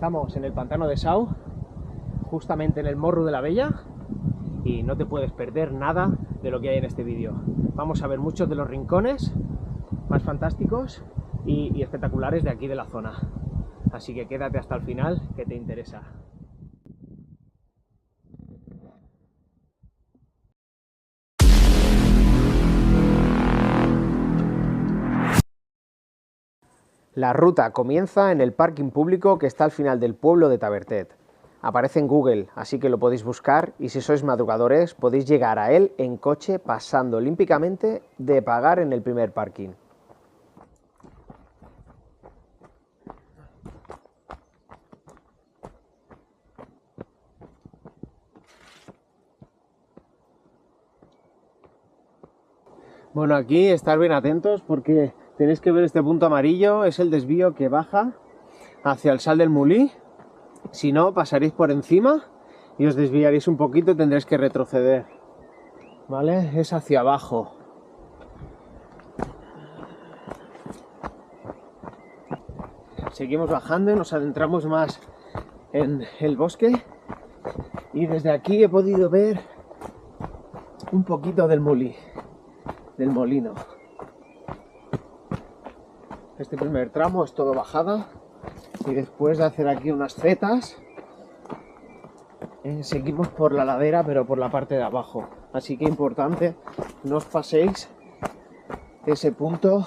Estamos en el pantano de Sau, justamente en el Morro de la Bella, y no te puedes perder nada de lo que hay en este vídeo. Vamos a ver muchos de los rincones más fantásticos y espectaculares de aquí de la zona. Así que quédate hasta el final, que te interesa. La ruta comienza en el parking público que está al final del pueblo de Tavertet. Aparece en Google, así que lo podéis buscar, y si sois madrugadores podéis llegar a él en coche pasando olímpicamente de pagar en el primer parking. Bueno, aquí estar bien atentos porque tenéis que ver este punto amarillo, es el desvío que baja hacia el Sal del Mulí. Si no, pasaréis por encima y os desviaréis un poquito y tendréis que retroceder. ¿Vale? Es hacia abajo. Seguimos bajando y nos adentramos más en el bosque. Y desde aquí he podido ver un poquito del Mulí, del molino. Este primer tramo es todo bajada. Y después de hacer aquí unas setas, seguimos por la ladera, pero por la parte de abajo. Así que importante, no os paséis ese punto.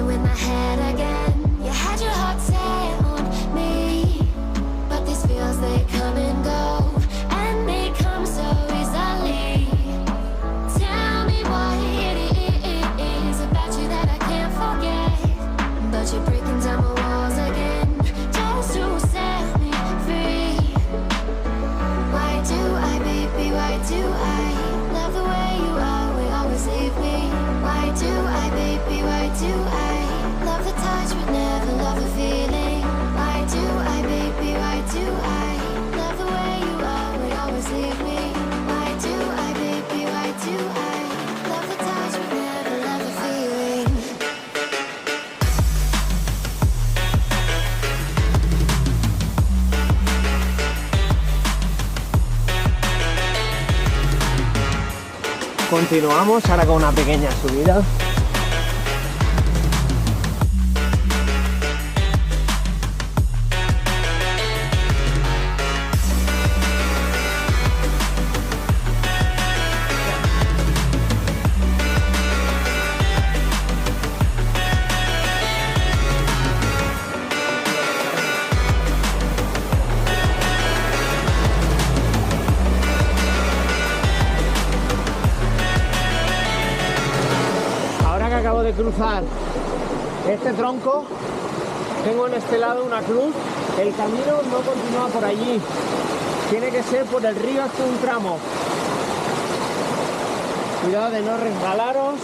With my head again, you had your heart set on me, but these feels they come and go, and they come so easily. Tell me what it is about you that I can't forget, but you're breaking down my walls again, just to set me free. Why do I, baby, why do I love the way you are, we always leave me? Why do I, baby, why do I love the touch but never love the feeling? Why do I, baby, why do I love the way you are, we always leave me? Why do I, baby, why do I love the touch but never love the feeling? Continuamos ahora con una pequeña subida. Acabo de cruzar este tronco, tengo en este lado una cruz, el camino no continúa por allí, tiene que ser por el río hasta un tramo. Cuidado de no resbalaros.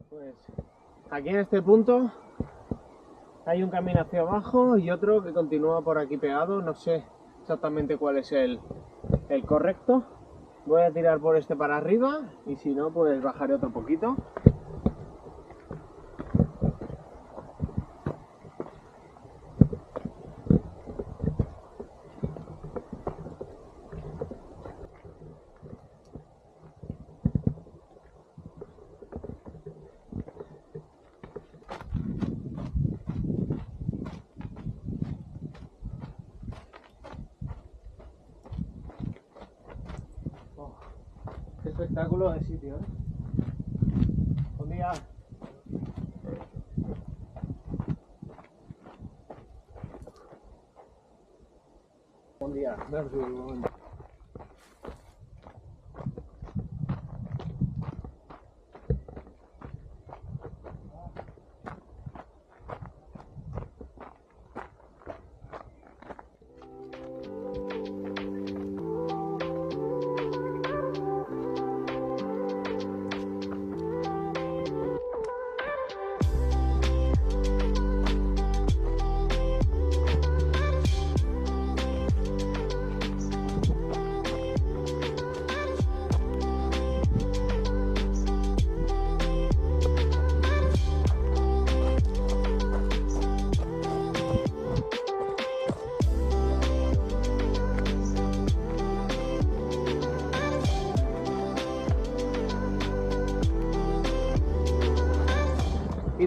Pues aquí en este punto hay un camino hacia abajo y otro que continúa por aquí pegado. No sé exactamente cuál es el correcto. Voy a tirar por este para arriba y si no, pues bajaré otro poquito. Qué espectáculo de sitio, ¿eh? Buen día. Buen día. Voy a subir un momento.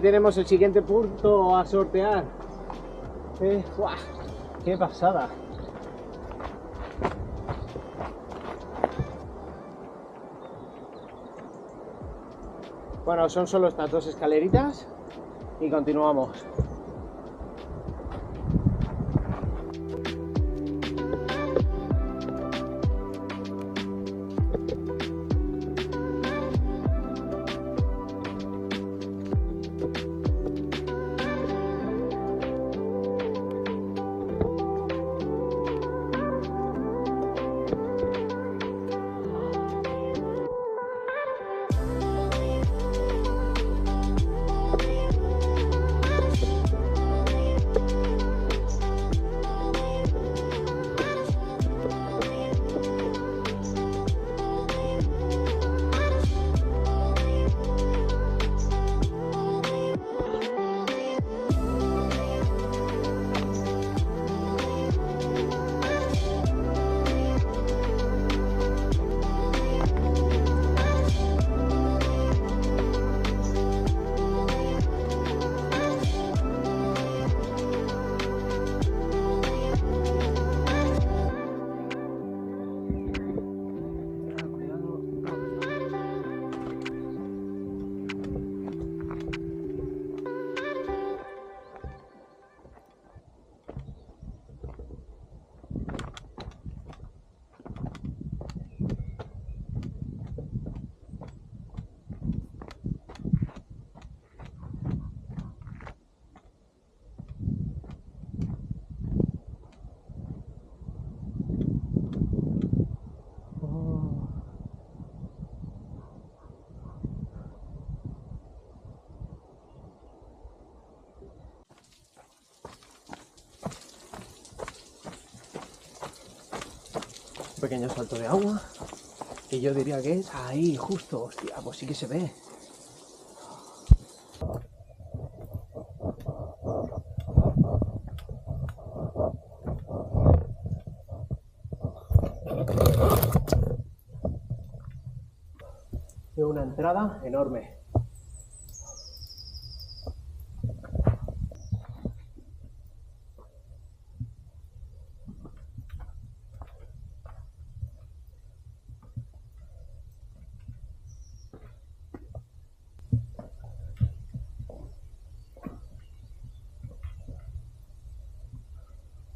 Aquí tenemos el siguiente punto a sortear. ¡Guau! ¡Qué pasada! Bueno, son solo estas dos escaleritas y continuamos. Un pequeño salto de agua y yo diría que es ahí, justo. Hostia, pues sí que se ve. Y una entrada enorme.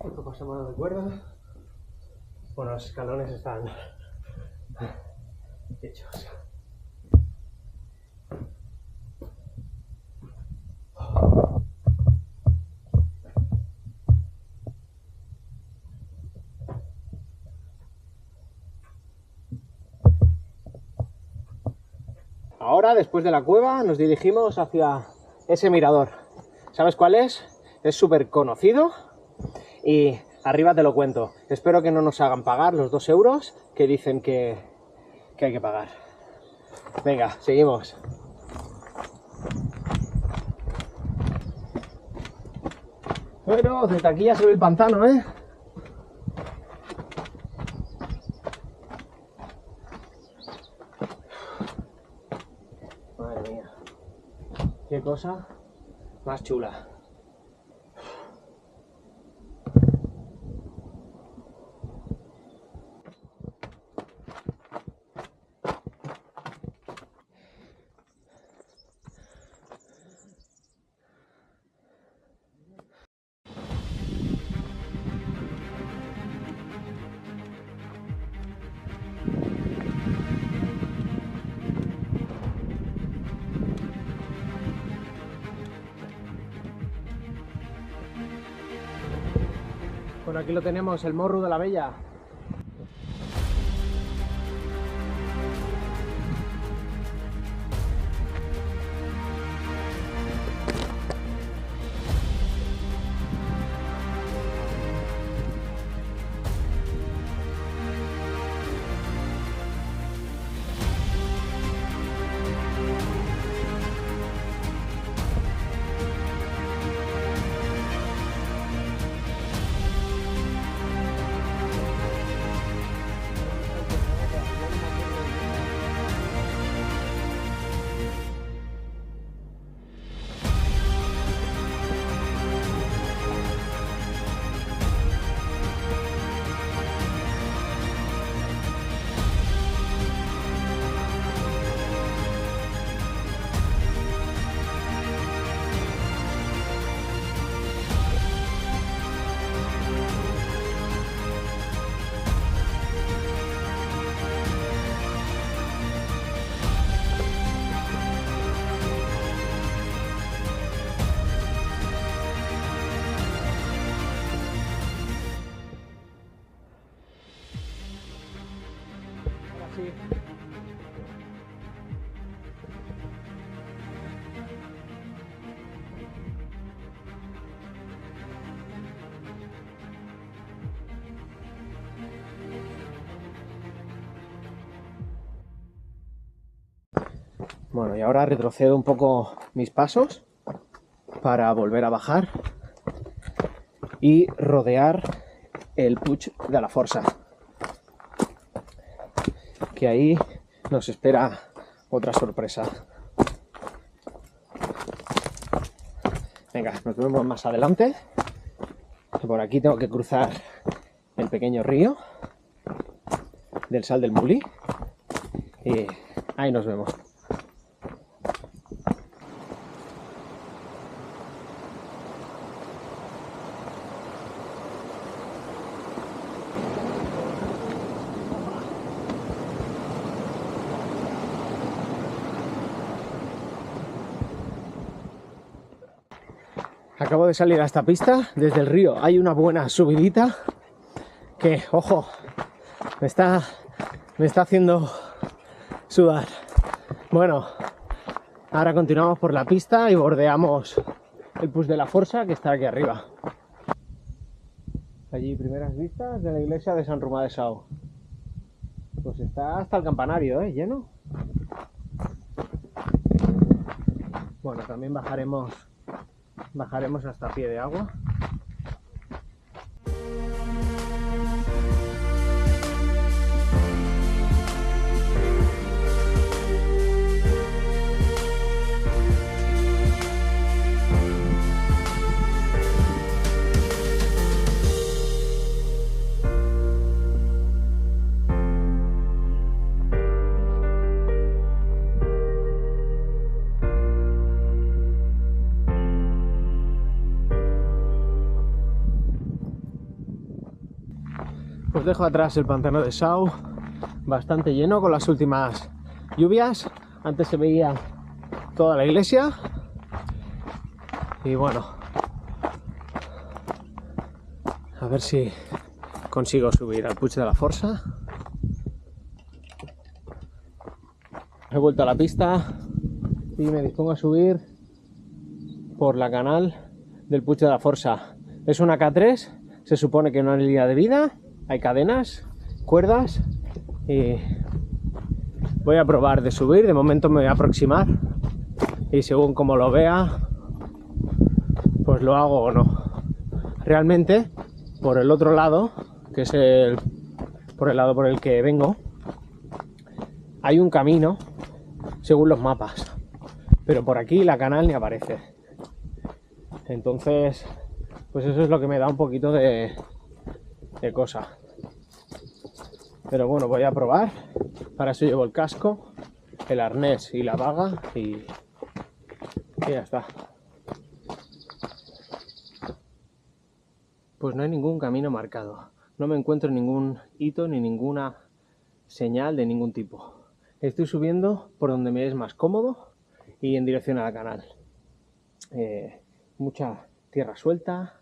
Otro pasamano de cuerda. Bueno, los escalones están hechos. Ahora, después de la cueva, nos dirigimos hacia ese mirador. ¿Sabes cuál es? Es súper conocido y arriba te lo cuento. Espero que no nos hagan pagar los 2 euros que dicen que hay que pagar. Venga, seguimos. Bueno, desde aquí ya se ve el pantano, ¿eh? Madre mía. Qué cosa más chula. Bueno, aquí lo tenemos, el Morro de la Vella. Bueno, y ahora retrocedo un poco mis pasos para volver a bajar y rodear el Puig de la Força, que ahí nos espera otra sorpresa. Venga, nos vemos más adelante. Por aquí tengo que cruzar el pequeño río del Sal del Mulí y ahí nos vemos. Acabo de salir a esta pista, desde el río hay una buena subidita que, ojo, me está haciendo sudar. Bueno, ahora continuamos por la pista y bordeamos el Puig de la Força, que está aquí arriba. Allí primeras vistas de la iglesia de Sant Romà de Sau. Pues está hasta el campanario, lleno. Bueno, también bajaremos hasta pie de agua. Os dejo atrás el pantano de Sau, bastante lleno con las últimas lluvias. Antes se veía toda la iglesia. Y bueno, a ver si consigo subir al Puig de la Força. He vuelto a la pista y me dispongo a subir por la canal del Puig de la Força. Es una K3, se supone que no hay línea de vida. Hay cadenas, cuerdas y voy a probar de subir. De momento me voy a aproximar y según como lo vea, pues lo hago o no. Realmente, por el otro lado, que es por el lado por el que vengo, hay un camino según los mapas, pero por aquí la canal ni aparece. Entonces, pues eso es lo que me da un poquito de cosa. Pero bueno, voy a probar. Para eso llevo el casco, el arnés y la vaga y ya está. Pues no hay ningún camino marcado. No me encuentro ningún hito ni ninguna señal de ningún tipo. Estoy subiendo por donde me es más cómodo y en dirección a la canal. Mucha tierra suelta,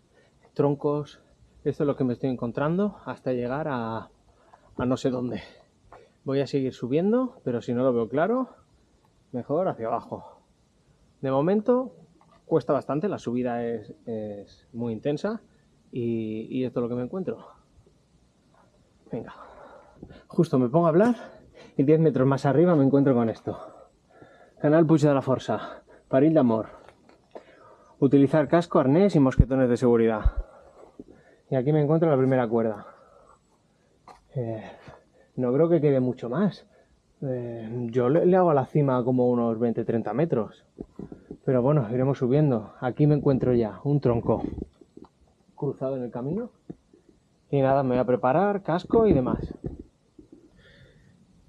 troncos. Esto es lo que me estoy encontrando hasta llegar a no sé dónde. Voy a seguir subiendo, pero si no lo veo claro, mejor hacia abajo. De momento cuesta bastante, la subida es muy intensa y esto es lo que me encuentro. Venga, justo me pongo a hablar y 10 metros más arriba me encuentro con esto. Canal Puig de la Força, Perill d'Amor. Utilizar casco, arnés y mosquetones de seguridad. Y aquí me encuentro la primera cuerda. No creo que quede mucho más. Yo le hago a la cima como unos 20-30 metros. Pero bueno, iremos subiendo. Aquí me encuentro ya un tronco cruzado en el camino. Y nada, me voy a preparar, casco y demás.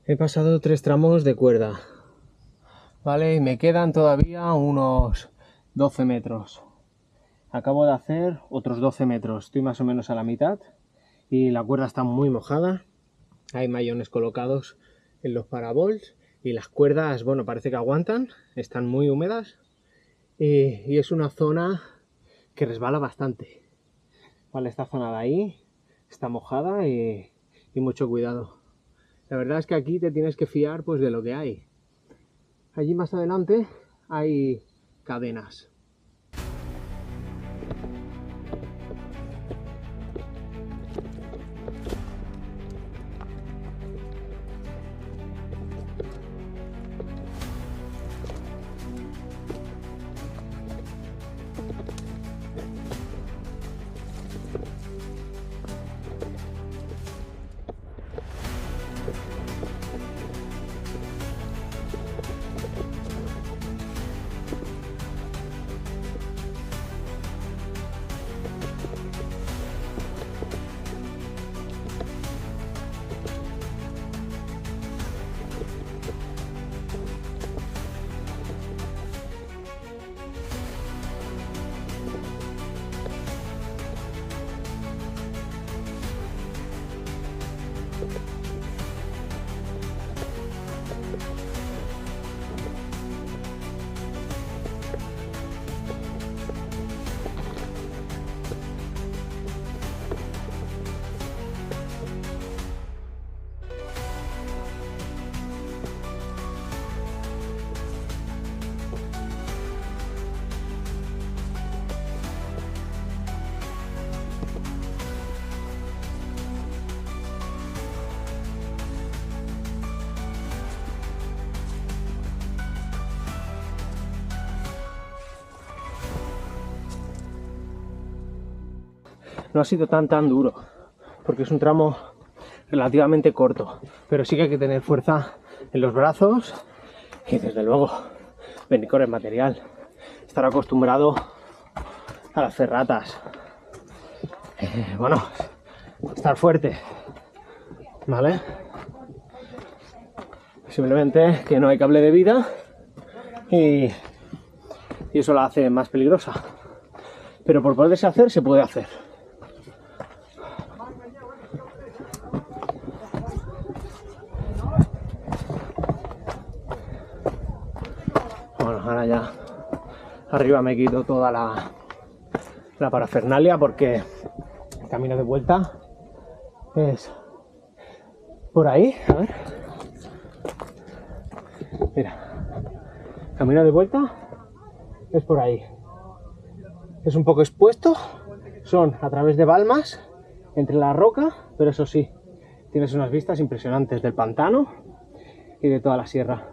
He pasado 3 tramos de cuerda. Vale, y me quedan todavía unos 12 metros. Acabo de hacer otros 12 metros. Estoy más o menos a la mitad. Y la cuerda está muy mojada. Hay mayones colocados en los parabols. Y las cuerdas, bueno, parece que aguantan. Están muy húmedas. Y es una zona que resbala bastante. Vale, esta zona de ahí está mojada y mucho cuidado. La verdad es que aquí te tienes que fiar pues de lo que hay. Allí más adelante hay cadenas. no ha sido tan duro, porque es un tramo relativamente corto, pero sí que hay que tener fuerza en los brazos y desde luego venir con el material, estar acostumbrado a las ferratas, bueno, estar fuerte, ¿vale? Simplemente que no hay cable de vida y eso la hace más peligrosa, pero por poderse hacer, se puede hacer. Bueno, ahora ya arriba me quito toda la parafernalia porque el camino de vuelta es por ahí, a ver, mira, camino de vuelta es por ahí, es un poco expuesto, son a través de balmas entre la roca, pero eso sí, tienes unas vistas impresionantes del pantano y de toda la sierra.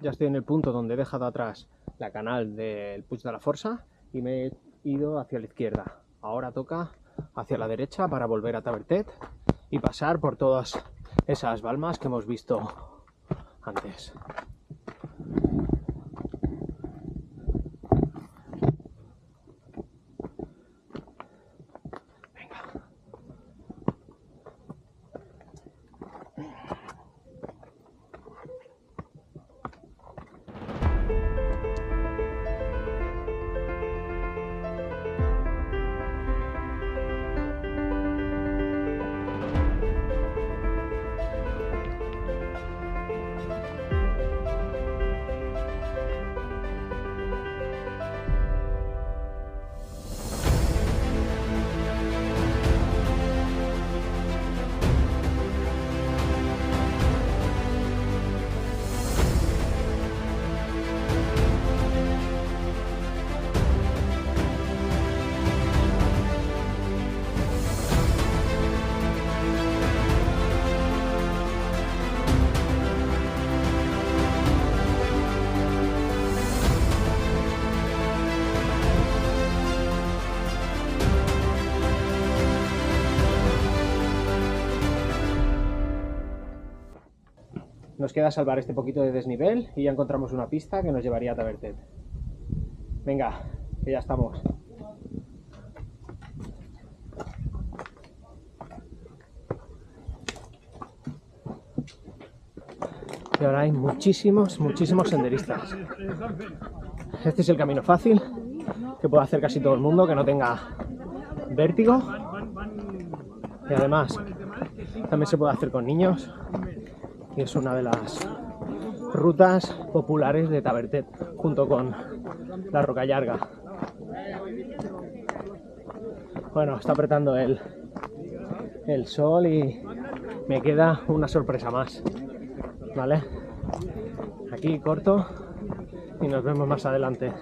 Ya estoy en el punto donde he dejado atrás la canal del Puig de la Força y me he ido hacia la izquierda. Ahora toca hacia la derecha para volver a Tavertet y pasar por todas esas balmas que hemos visto antes. Nos queda salvar este poquito de desnivel y ya encontramos una pista que nos llevaría a Tavertet. Venga, que ya estamos. Y ahora hay muchísimos senderistas. Este es el camino fácil que puede hacer casi todo el mundo que no tenga vértigo. Y además también se puede hacer con niños. Y es una de las rutas populares de Tavertet, junto con la Roca Llarga. Bueno, está apretando el sol y me queda una sorpresa más, ¿vale? Aquí corto y nos vemos más adelante.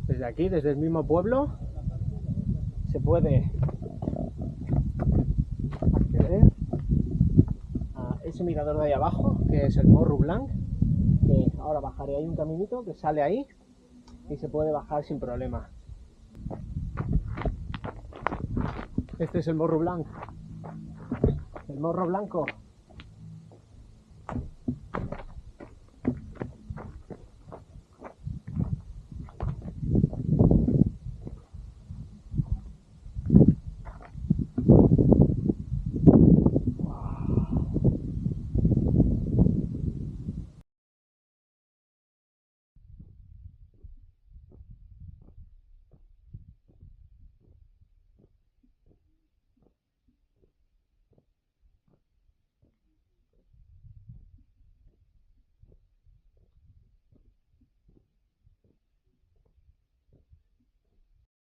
Desde aquí, desde el mismo pueblo, se puede acceder a ese mirador de ahí abajo, que es el Morro Blanc, que ahora bajaré. Hay un caminito que sale ahí y se puede bajar sin problema. Este es el Morro Blanc. El Morro Blanco